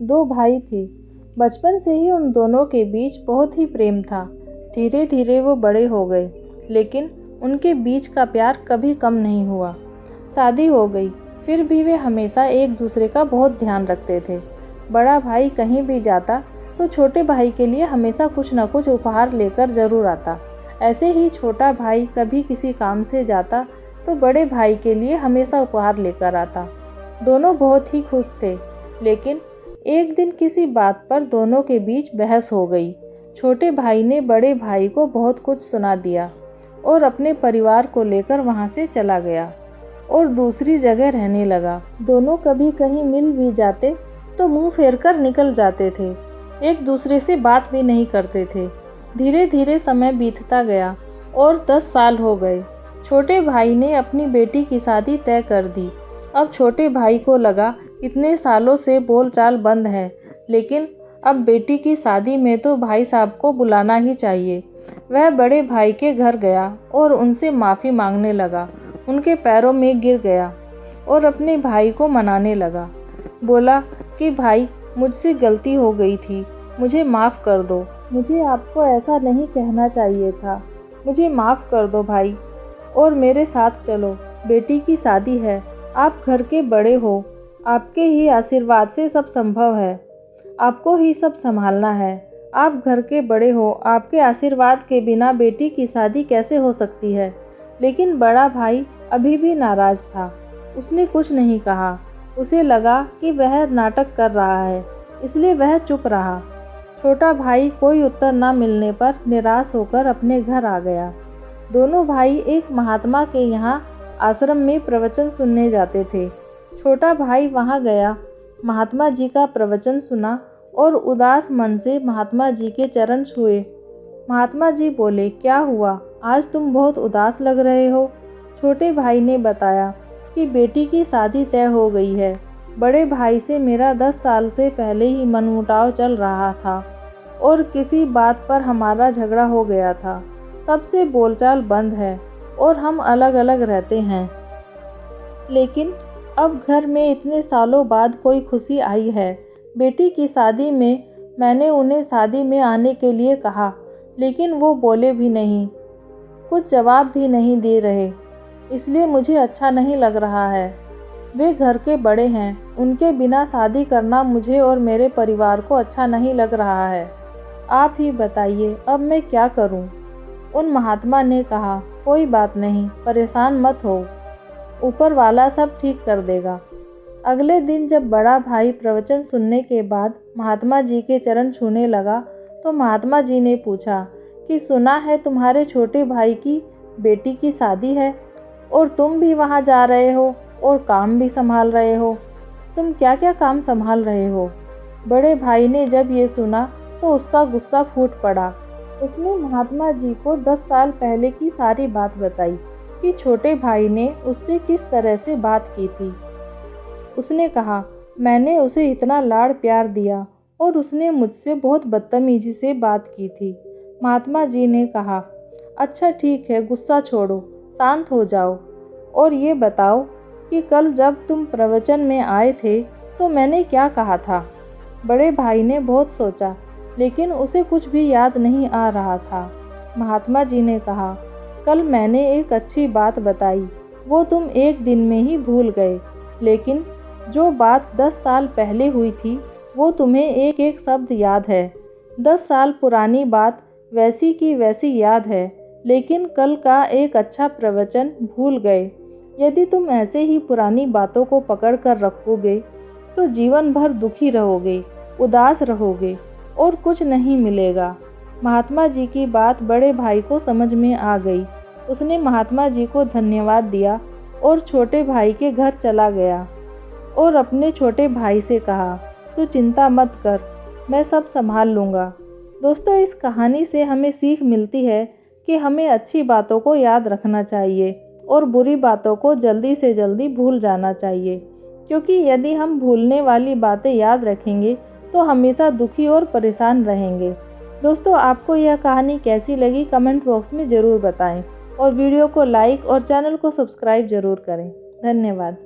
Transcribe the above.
दो भाई थे। बचपन से ही उन दोनों के बीच बहुत ही प्रेम था। धीरे धीरे वो बड़े हो गए, लेकिन उनके बीच का प्यार कभी कम नहीं हुआ। शादी हो गई, फिर भी वे हमेशा एक दूसरे का बहुत ध्यान रखते थे। बड़ा भाई कहीं भी जाता तो छोटे भाई के लिए हमेशा कुछ न कुछ उपहार लेकर ज़रूर आता। ऐसे ही छोटा भाई कभी किसी काम से जाता तो बड़े भाई के लिए हमेशा उपहार लेकर आता। दोनों बहुत ही खुश थे, लेकिन एक दिन किसी बात पर दोनों के बीच बहस हो गई। छोटे भाई ने बड़े भाई को बहुत कुछ सुना दिया और अपने परिवार को लेकर वहाँ से चला गया और दूसरी जगह रहने लगा। दोनों कभी कहीं मिल भी जाते तो मुंह फेर कर निकल जाते थे, एक दूसरे से बात भी नहीं करते थे। धीरे धीरे समय बीतता गया और 10 साल हो गए। छोटे भाई ने अपनी बेटी की शादी तय कर दी। अब छोटे भाई को लगा इतने सालों से बोलचाल बंद है, लेकिन अब बेटी की शादी में तो भाई साहब को बुलाना ही चाहिए। वह बड़े भाई के घर गया और उनसे माफ़ी मांगने लगा। उनके पैरों में गिर गया और अपने भाई को मनाने लगा। बोला कि भाई, मुझसे गलती हो गई थी, मुझे माफ़ कर दो। मुझे आपको ऐसा नहीं कहना चाहिए था। मुझे माफ़ कर दो भाई, और मेरे साथ चलो। बेटी की शादी है, आप घर के बड़े हो, आपके ही आशीर्वाद से सब संभव है। आपको ही सब संभालना है। आप घर के बड़े हो, आपके आशीर्वाद के बिना बेटी की शादी कैसे हो सकती है। लेकिन बड़ा भाई अभी भी नाराज़ था। उसने कुछ नहीं कहा। उसे लगा कि वह नाटक कर रहा है, इसलिए वह चुप रहा। छोटा भाई कोई उत्तर न मिलने पर निराश होकर अपने घर आ गया। दोनों भाई एक महात्मा के यहाँ आश्रम में प्रवचन सुनने जाते थे। छोटा भाई वहाँ गया, महात्मा जी का प्रवचन सुना और उदास मन से महात्मा जी के चरण छुए। महात्मा जी बोले, क्या हुआ, आज तुम बहुत उदास लग रहे हो। छोटे भाई ने बताया कि बेटी की शादी तय हो गई है। बड़े भाई से मेरा 10 साल से पहले ही मनमुटाव चल रहा था और किसी बात पर हमारा झगड़ा हो गया था। तब से बोलचाल बंद है और हम अलग अलग रहते हैं। लेकिन अब घर में इतने सालों बाद कोई खुशी आई है। बेटी की शादी में मैंने उन्हें शादी में आने के लिए कहा, लेकिन वो बोले भी नहीं, कुछ जवाब भी नहीं दे रहे, इसलिए मुझे अच्छा नहीं लग रहा है। वे घर के बड़े हैं, उनके बिना शादी करना मुझे और मेरे परिवार को अच्छा नहीं लग रहा है। आप ही बताइए, अब मैं क्या करूं? उन महात्मा ने कहा, कोई बात नहीं, परेशान मत हो, ऊपर वाला सब ठीक कर देगा। अगले दिन जब बड़ा भाई प्रवचन सुनने के बाद महात्मा जी के चरण छूने लगा तो महात्मा जी ने पूछा कि सुना है तुम्हारे छोटे भाई की बेटी की शादी है और तुम भी वहाँ जा रहे हो और काम भी संभाल रहे हो। तुम क्या क्या काम संभाल रहे हो? बड़े भाई ने जब ये सुना तो उसका गुस्सा फूट पड़ा। उसने महात्मा जी को 10 साल पहले की सारी बात बताई कि छोटे भाई ने उससे किस तरह से बात की थी। उसने कहा, मैंने उसे इतना लाड़ प्यार दिया और उसने मुझसे बहुत बदतमीजी से बात की थी। महात्मा जी ने कहा, अच्छा ठीक है, गुस्सा छोड़ो, शांत हो जाओ और ये बताओ कि कल जब तुम प्रवचन में आए थे तो मैंने क्या कहा था। बड़े भाई ने बहुत सोचा, लेकिन उसे कुछ भी याद नहीं आ रहा था। महात्मा जी ने कहा, कल मैंने एक अच्छी बात बताई, वो तुम एक दिन में ही भूल गए, लेकिन जो बात 10 साल पहले हुई थी वो तुम्हें एक एक शब्द याद है। 10 साल पुरानी बात वैसी की वैसी याद है, लेकिन कल का एक अच्छा प्रवचन भूल गए। यदि तुम ऐसे ही पुरानी बातों को पकड़ कर रखोगे तो जीवन भर दुखी रहोगे, उदास रहोगे और कुछ नहीं मिलेगा। महात्मा जी की बात बड़े भाई को समझ में आ गई। उसने महात्मा जी को धन्यवाद दिया और छोटे भाई के घर चला गया और अपने छोटे भाई से कहा, तू चिंता मत कर, मैं सब संभाल लूँगा। दोस्तों, इस कहानी से हमें सीख मिलती है कि हमें अच्छी बातों को याद रखना चाहिए और बुरी बातों को जल्दी से जल्दी भूल जाना चाहिए, क्योंकि यदि हम भूलने वाली बातें याद रखेंगे तो हमेशा दुखी और परेशान रहेंगे। दोस्तों, आपको यह कहानी कैसी लगी कमेंट बॉक्स में ज़रूर बताएं और वीडियो को लाइक और चैनल को सब्सक्राइब ज़रूर करें। धन्यवाद।